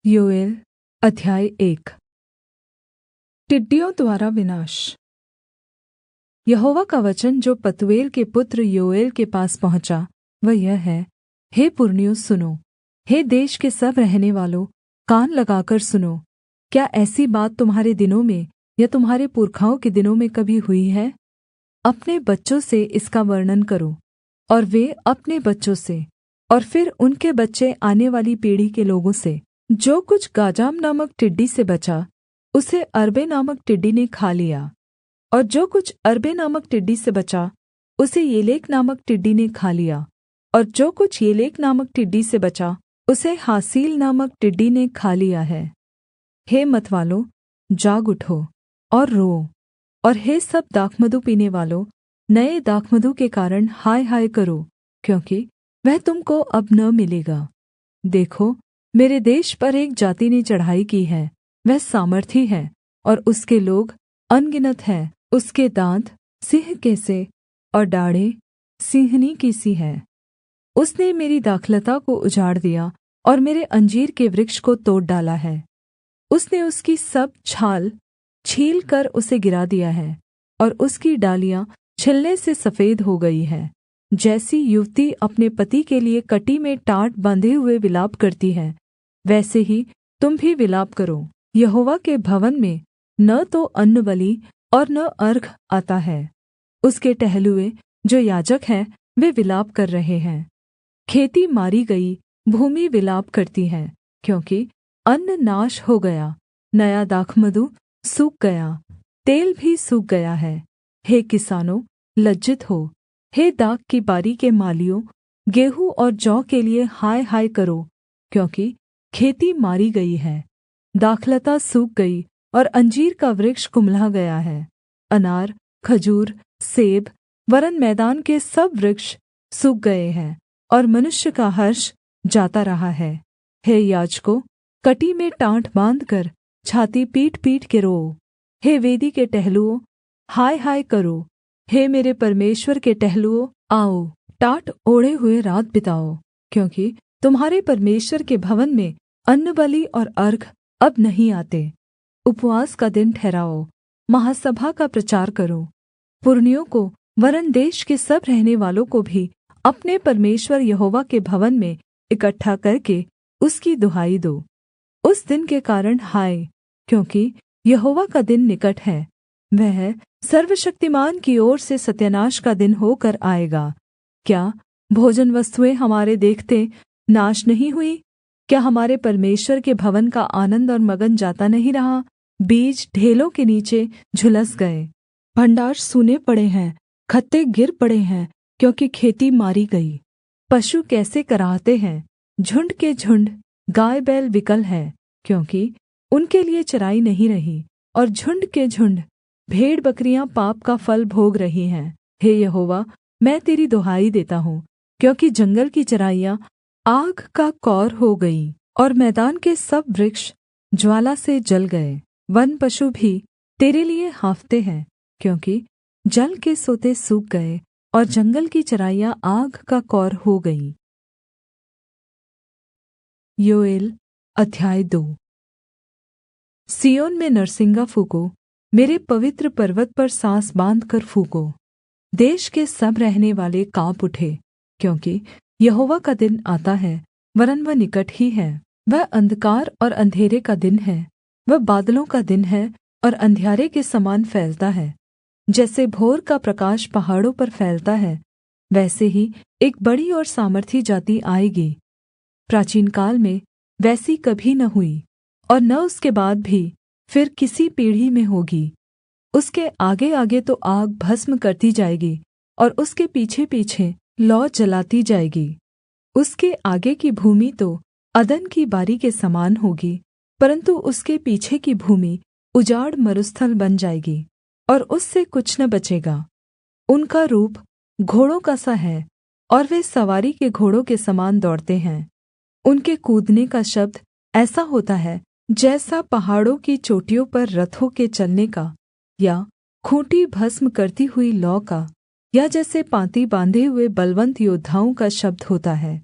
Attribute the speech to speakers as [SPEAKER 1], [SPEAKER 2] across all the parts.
[SPEAKER 1] योएल अध्याय 1। टिड्डियों द्वारा विनाश। यहोवा का वचन जो पतूएल के पुत्र योएल के पास पहुँचा वह यह है। हे पुरनियों सुनो, हे देश के सब रहनेवालों कान लगाकर सुनो। क्या ऐसी बात तुम्हारे दिनों में या तुम्हारे पुरखाओं के दिनों में कभी हुई है? अपने बच्चों से इसका वर्णन करो, और वे अपने बच्चों से, और फिर उनके बच्चे आने वाली पीढ़ी के लोगों से। जो कुछ गाजाम नामक टिड्डी से बचा उसे अर्बे नामक टिड्डी ने खा लिया, और जो कुछ अर्बे नामक टिड्डी से बचा उसे येलेक नामक टिड्डी ने खा लिया, और जो कुछ येलेक नामक टिड्डी से बचा उसे हासील नामक टिड्डी ने खा लिया है। हे मतवालों, जाग उठो और रोओ, और हे सब दाखमधु पीने वालों, नए दाखमधु के कारण हाय हाय करो, क्योंकि वह तुम को अब न मिलेगा। देखो, मेरे देश पर एक जाति ने चढ़ाई की है, वह सामर्थी है और उसके लोग अनगिनत हैं। उसके दाँत सिंह के से और डाढ़ें सिंहनी की सी हैं। उसने मेरी दाखलता को उजाड़ दिया और मेरे अंजीर के वृक्ष को तोड़ डाला है। उसने उसकी सब छाल छील कर उसे गिरा दिया है, और उसकी डालियाँ छिलने से सफ़ेद हो गई हैं। जैसी युवती अपने पति के लिए कमर में टाट बाँधे हुए विलाप करती है, वैसे ही तुम भी विलाप करो। यहोवा के भवन में न तो अन्नबलि और न अर्घ आता है। उसके टहलुए जो याजक हैं वे विलाप कर रहे हैं। खेती मारी गई, भूमि विलाप करती है, क्योंकि अन्न नाश हो गया, नया दाखमधु सूख गया, तेल भी सूख गया है। हे किसानों, लज्जित हो। हे दाख की बारी के मालियों, गेहूँ और जौ के लिए हाय हाय करो, क्योंकि खेती मारी गई है, दाखलता सूख गई और अंजीर का वृक्ष कुम्हला गया है। अनार, खजूर, सेब वरन् मैदान के सब वृक्ष सूख गए हैं, और मनुष्य का हर्ष जाता रहा है। हे याजकों, कमर में टाट बाँधकर छाती पीट पीट के रोओ। हे वेदी के टहलुओ, हाय हाय करो। हे मेरे परमेश्वर के टहलुओ, आओ, टाट ओढ़े हुए रात बिताओ, क्योंकि तुम्हारे परमेश्वर के भवन में अन्नबलि और अर्घ अब नहीं आते। उपवास का दिन ठहराओ, महासभा का प्रचार करो। पुरनियों को वरन् देश के सब रहनेवालों को भी अपने परमेश्वर यहोवा के भवन में इकट्ठा करके उसकी दुहाई दो। उस दिन के कारण हाय, क्योंकि यहोवा का दिन निकट है। वह सर्वशक्तिमान की ओर से सत्यानाश का दिन होकर आएगा। क्या भोजन वस्तुएँ हमारे देखते नाश नहीं हुई? क्या हमारे परमेश्वर के भवन का आनन्द और मगन जाता नहीं रहा? बीज ढेलों के नीचे झुलस गए, भण्डार सूने पड़े हैं, खत्ते गिर पड़े हैं, क्योंकि खेती मारी गई। पशु कैसे कराहते हैं, झुण्ड के झुण्ड गाय बैल विकल है, क्योंकि उनके लिए चराई नहीं रही, और झुण्ड के झुण्ड भेड़ बकरियाँ पाप का फल भोग रही हैं। हे यहोवा, मैं तेरी दुहाई देता हूँ, क्योंकि जंगल की चराइयाँ आग का कौर हो गई, और मैदान के सब वृक्ष ज्वाला से जल गए। वन पशु भी तेरे लिए हाँफते हैं, क्योंकि जल के सोते सूख गए, और जंगल की चराइयाँ आग का कौर हो गई। योएल अध्याय 2। सिय्योन में नरसिंगा फूँको, मेरे पवित्र पर्वत पर साँस बाँधकर फूँको। देश के सब रहने वाले काँप उठे, क्योंकि यहोवा का दिन आता है, वरन् वह निकट ही है। वह अंधकार और अंधेरे का दिन है, वह बादलों का दिन है और अंधियारे के समान फैलता है। जैसे भोर का प्रकाश पहाड़ों पर फैलता है, वैसे ही एक बड़ी और सामर्थी जाति आएगी। प्राचीनकाल में वैसी कभी न हुई, और न उसके बाद भी फिर किसी पीढ़ी में होगी। उसके आगे आगे तो आग भस्म करती जाएगी, और उसके पीछे पीछे लौ जलाती जाएगी। उसके आगे की भूमि तो अदन की बारी के समान होगी, परन्तु उसके पीछे की भूमि उजाड़ मरुस्थल बन जाएगी, और उससे कुछ न बचेगा। उनका रूप घोड़ों का सा है, और वे सवारी के घोड़ों के समान दौड़ते हैं। उनके कूदने का शब्द ऐसा होता है जैसा पहाड़ों की चोटियों पर रथों के चलने का, या खूँटी भस्म करती हुई लौ का, या जैसे पाँति बाँधे हुए बलवन्त योद्धाओं का शब्द होता है।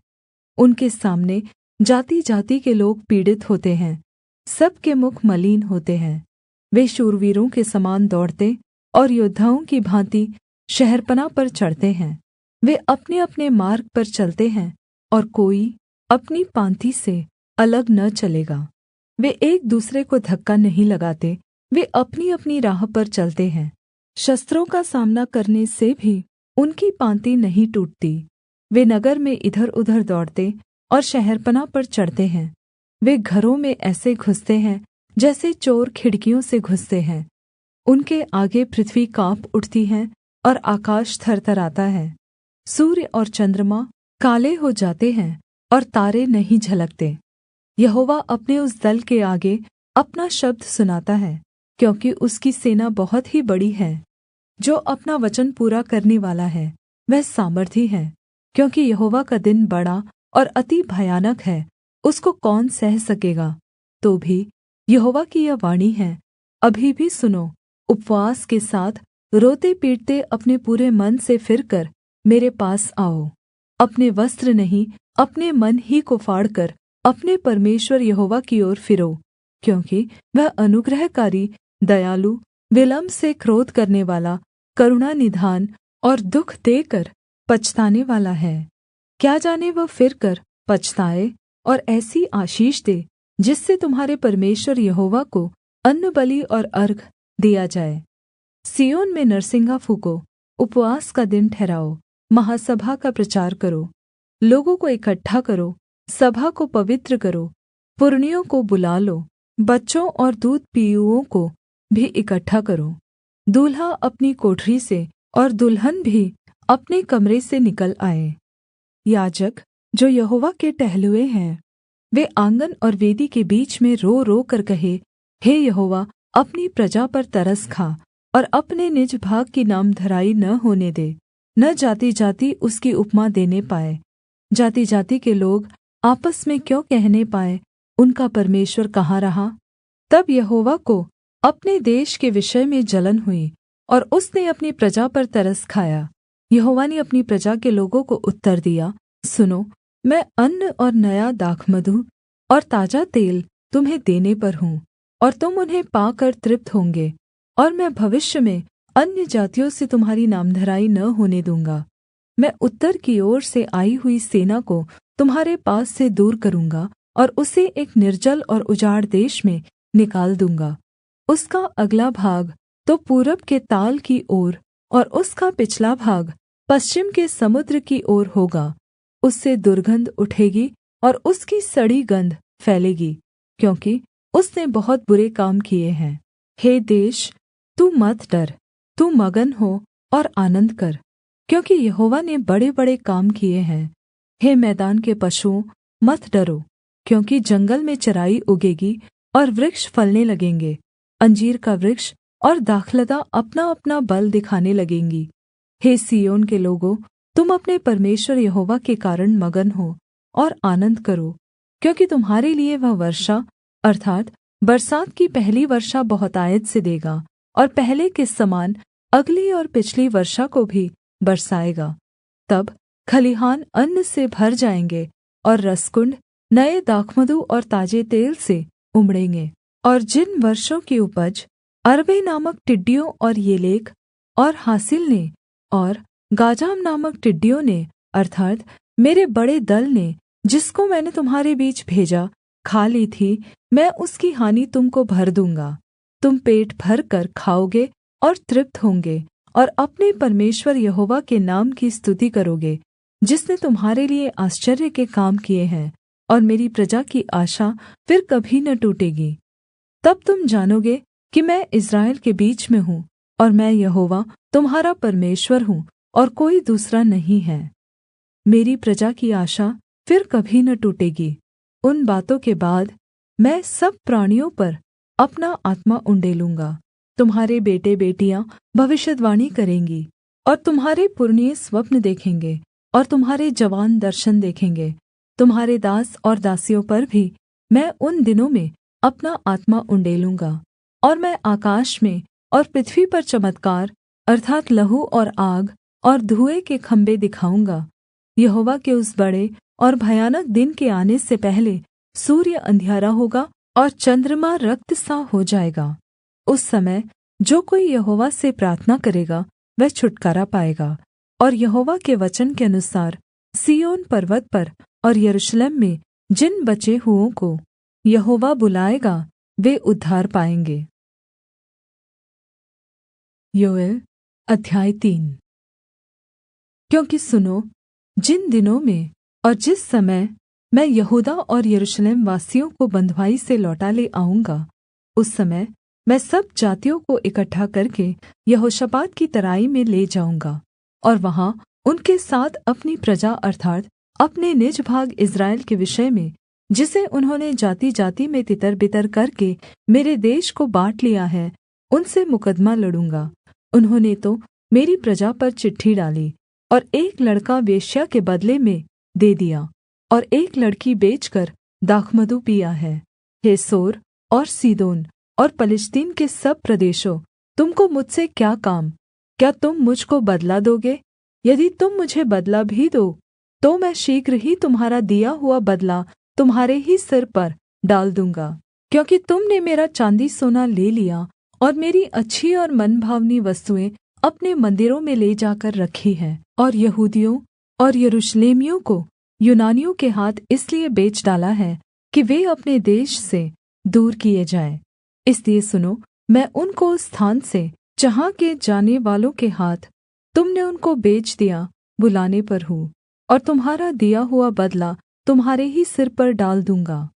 [SPEAKER 1] उनके सामने जाति जाति के लोग पीड़ित होते हैं, सब के मुख मलिन होते हैं। वे शूरवीरों के समान दौड़ते और योद्धाओं की भाँति शहरपनाह पर चढ़ते हैं। वे अपने-अपने मार्ग पर चलते हैं और कोई अपनी पाँति से अलग न चलेगा। वे एक दूसरे को धक्का नहीं लगाते, वे अपनी-अपनी राह पर चलते हैं। शस्त्रों का सामना करने से भी उनकी पाँति नहीं टूटती। वे नगर में इधर-उधर दौड़ते और शहरपनाह पर चढ़ते हैं। वे घरों में ऐसे घुसते हैं जैसे चोर खिड़कियों से घुसते हैं। उनके आगे पृथ्वी काँप उठती है और आकाश थरथराता है। सूर्य और चन्द्रमा काले हो जाते हैं और तारे नहीं झलकते। यहोवा अपने उस दल के आगे अपना शब्द सुनाता है, क्योंकि उसकी सेना बहुत ही बड़ी है। जो अपना वचन पूरा करने वाला है, वह सामर्थी है। क्योंकि यहोवा का दिन बड़ा और अति भयानक है, उसको कौन सह सकेगा। तो भी यहोवा की यह वाणी है, अभी भी सुनो। उपवास के साथ रोते-पीटते अपने पूरे मन से फिरकर मेरे पास आओ। अपने वस्त्र नहीं, अपने मन ही को फाड़कर अपने परमेश्वर यहोवा की ओर फिरो, क्योंकि वह अनुग्रहकारी, दयालु, विलम्ब से क्रोध करनेवाला, करुणा निधान और दुःख देकर पछताने वाला है। क्या जाने वह फिरकर पछताए और ऐसी आशीष दे जिससे तुम्हारे परमेश्वर यहोवा को अन्नबलि और अर्घ दिया जाए। सिय्योन में नरसिंगा फूँको, उपवास का दिन ठहराओ, महासभा का प्रचार करो। लोगों को इकट्ठा करो, सभा को पवित्र करो, पुरनियों को बुला लो, बच्चों और दूध पीऊओं को भी इकट्ठा करो। दूल्हा अपनी कोठरी से और दुल्हन भी अपने कमरे से निकल आए। याजक जो यहोवा के टहलुए हैं, वे आँगन और वेदी के बीच में रो रो कर कहे, हे यहोवा, अपनी प्रजा पर तरस खा और अपने निज भाग की नामधराई न होने दे। न जाति-जाति उसकी उपमा देने पाए, जाति-जाति के लोग आपस में क्यों कहने पाए, उनका परमेश्वर कहाँ रहा। तब यहोवा को अपने देश के विषय में जलन हुई और उसने अपनी प्रजा पर तरस खाया। यहोवा ने अपनी प्रजा के लोगों को उत्तर दिया, सुनो, मैं अन्न और नया दाखमधु और ताजा तेल तुम्हें देने पर हूँ, और तुम उन्हें पाकर तृप्त होंगे। और मैं भविष्य में अन्य जातियों से तुम्हारी नामधराई न होने दूँगा। मैं उत्तर की ओर से आई हुई सेना को तुम्हारे पास से दूर करूँगा और उसे एक निर्जल और उजाड़ देश में निकाल दूँगा। उसका अगला भाग तो पूरब के ताल की ओर और उसका पिछला भाग पश्चिम के समुद्र की ओर होगा। उससे दुर्गन्ध उठेगी और उसकी सड़ी गन्ध फैलेगी, क्योंकि उसने बहुत बुरे काम किए हैं। हे देश, तू मत डर, तू मगन हो और आनन्द कर, क्योंकि यहोवा ने बड़े-बड़े काम किए हैं। हे मैदान के पशुओं, मत डरो, क्योंकि जंगल में चराई उगेगी और वृक्ष फलने लगेंगे। अंजीर का वृक्ष और दाखलता अपना-अपना बल दिखाने लगेंगी। हे सिय्योन के लोगों, तुम अपने परमेश्वर यहोवा के कारण मगन हो और आनन्द करो, क्योंकि तुम्हारे लिए वह वर्षा अर्थात् बरसात की पहली वर्षा बहुतायत से देगा और पहले के समान अगली और पिछली वर्षा को भी बरसाएगा। तब खलिहान अन्न से भर जाएँगे और रसकुण्ड नए दाखमधु और ताजे तेल से उमड़ेंगे। और जिन वर्षों की उपज अरबे नामक टिड्डियों और येलेक और हासिल ने और गाजाम नामक टिड्डियों ने अर्थात् मेरे बड़े दल ने, जिसको मैंने तुम्हारे बीच भेजा, खा ली थी, मैं उसकी हानि तुम को भर दूँगा। तुम पेट भर कर खाओगे और तृप्त होंगे और अपने परमेश्वर यहोवा के नाम की स्तुति करोगे, जिसने तुम्हारे लिए आश्चर्य के काम किए हैं, और मेरी प्रजा की आशा फिर कभी न टूटेगी। तब तुम जानोगे कि मैं इस्राएल के बीच में हूँ, और मैं यहोवा तुम्हारा परमेश्वर हूँ, और कोई दूसरा नहीं है। मेरी प्रजा की आशा फिर कभी न टूटेगी। उन बातों के बाद मैं सब प्राणियों पर अपना आत्मा उण्डेलूँगा। तुम्हारे बेटे-बेटियाँ भविष्यद्वाणी करेंगी, और तुम्हारे पुरनिये स्वप्न देखेंगे, और तुम्हारे जवान दर्शन देखेंगे। तुम्हारे दास और दासियों पर भी मैं उन दिनों में अपना आत्मा उण्डेलूँगा, और मैं आकाश में और पृथ्वी पर चमत्कार अर्थात् लहू और आग और धुएँ के खम्भे दिखाऊँगा। यहोवा के उस बड़े और भयानक दिन के आने से पहले सूर्य अंधियारा होगा और चन्द्रमा रक्त सा हो जाएगा। उस समय जो कोई यहोवा से प्रार्थना करेगा वह छुटकारा पाएगा, और यहोवा के वचन के अनुसार सिय्योन पर्वत पर और यरूशलेम में जिन बचे हुओं को यहोवा बुलाएगा वे उद्धार पाएंगे। योएल अध्याय 3। क्योंकि सुनो, जिन दिनों में और जिस समय मैं यहूदा और यरूशलेम वासियों को बँधुआई से लौटा ले आऊँगा, उस समय मैं सब जातियों को इकट्ठा करके यहोशापात की तराई में ले जाऊँगा, और वहाँ उनके साथ अपनी प्रजा अर्थात् अपने निज भाग इस्राएल के विषय में, जिसे उन्होंने जाति-जाति में तितर-बितर करके मेरे देश को बाँट लिया है, उनसे मुकद्दमा लड़ूँगा। उन्होंने तो मेरी प्रजा पर चिट्ठी डाली और एक लड़का वेश्या के बदले में दे दिया, और एक लड़की बेचकर दाखमधु पिया है। हे सोर और सीदोन और पलिश्तीन के सब प्रदेशों, तुमको मुझसे क्या काम? क्या तुम मुझ को बदला दोगे? यदि तुम मुझे बदला भी दो, तो मैं शीघ्र ही तुम्हारा दिया हुआ बदला तुम्हारे ही सिर पर डाल दूँगा। क्योंकि तुमने मेरा चाँदी सोना ले लिया और मेरी अच्छी और मनभावनी वस्तुएँ अपने मंदिरों में ले जाकर रखी हैं, और यहूदियों और यरूशलेमियों को यूनानियों के हाथ इसलिए बेच डाला है कि वे अपने देश से दूर किए जाएँ। इसलिए सुनो, मैं उनको उस स्थान से जहाँ के जाने वालों के हाथ तुमने उनको बेच दिया बुलाने पर हूँ, और तुम्हारा दिया हुआ बदला तुम्हारे ही सिर पर डाल दूँगा।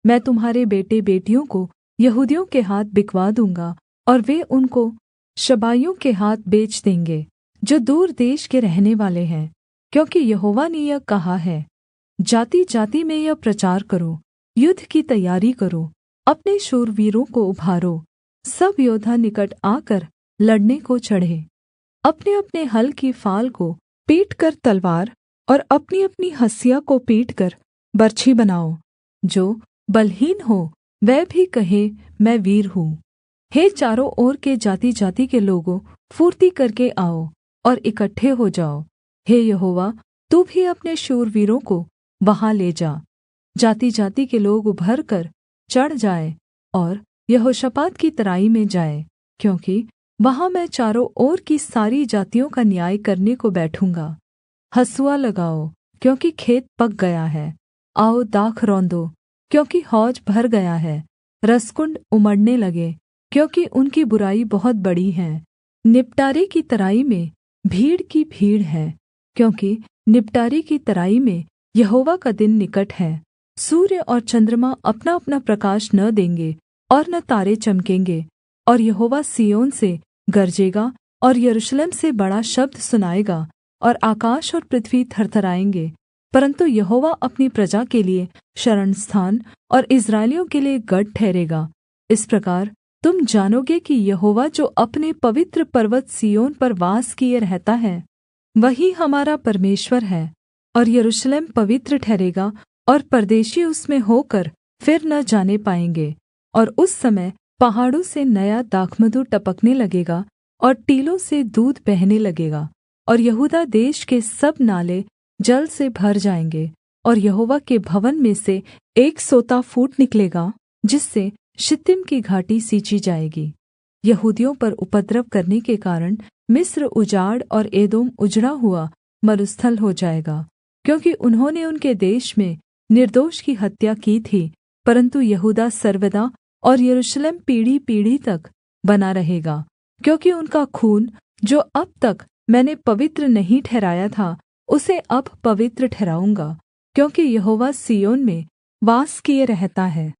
[SPEAKER 1] मैं तुम्हारे बेटे बेटियों को यहूदियों के हाथ बिकवा दूँगा, और वे उनको शबाइयों के हाथ बेच देंगे जो दूर देश के रहने वाले हैं। क्योंकि यहोवा ने यह कहा है, जाति-जाति में यह प्रचार करो, युद्ध की तैयारी करो, अपने शूरवीरों को उभारो। सब योद्धा निकट आकर लड़ने को चढ़े। अपने-अपने हल की फाल को पीटकर तलवार और अपनी-अपनी हँसिया को पीटकर बर्छी बनाओ। जो बलहीन हो वह भी कहे, मैं वीर हूँ। हे चारों ओर के जाति-जाति के लोगों, फुर्ती करके आओ और इकट्ठे हो जाओ। हे यहोवा, तू भी अपने शूरवीरों को वहाँ ले जा। जाति-जाति के लोग उभर कर चढ़ जाएँ और यहोशापात की तराई में जाएँ, क्योंकि वहाँ मैं चारों ओर की सारी जातियों का न्याय करने को बैठूँगा। हँसुआ लगाओ, क्योंकि खेत पक गया है। आओ दाख रौंदो, क्योंकि हौज भर गया है। रसकुण्ड उमड़ने लगे, क्योंकि उनकी बुराई बहुत बड़ी है। निपटारे की तराई में भीड़ की भीड़ है, क्योंकि निपटारे की तराई में यहोवा का दिन निकट है। सूर्य और चन्द्रमा अपना-अपना प्रकाश न देंगे और न तारे चमकेंगे, और यहोवा सिय्योन से गरजेगा और यरूशलेम से बड़ा शब्द सुनाएगा, और आकाश और पृथ्वी थरथराएँगे। परन्तु यहोवा अपनी प्रजा के लिए शरणस्थान और इस्राएलियों के लिए गढ़ ठहरेगा। इस प्रकार तुम जानोगे कि यहोवा जो अपने पवित्र पर्वत सिय्योन पर वास किए रहता है, वही हमारा परमेश्वर है। और यरूशलेम पवित्र ठहरेगा, और परदेशी उसमें होकर फिर न जाने पाएँगे। और उस समय पहाड़ों से नया दाखमधु टपकने लगेगा, और टीलों से दूध बहने लगेगा, और यहूदा देश के सब नाले जल से भर जाएँगे। और यहोवा के भवन में से एक सोता फूट निकलेगा, जिससे शित्तीम की घाटी सींची जाएगी। यहूदियों पर उपद्रव करने के कारण मिस्र उजाड़ और एदोम उजड़ा हुआ मरुस्थल हो जाएगा, क्योंकि उन्होंने उनके देश में निर्दोष की हत्या की थी। परन्तु यहूदा सर्वदा और यरूशलेम पीढ़ी-पीढ़ी तक बना रहेगा, क्योंकि उनका खून जो अब तक मैंने पवित्र नहीं ठहराया था, उसे अब पवित्र ठहराऊँगा, क्योंकि यहोवा सिय्योन में वास किए रहता है।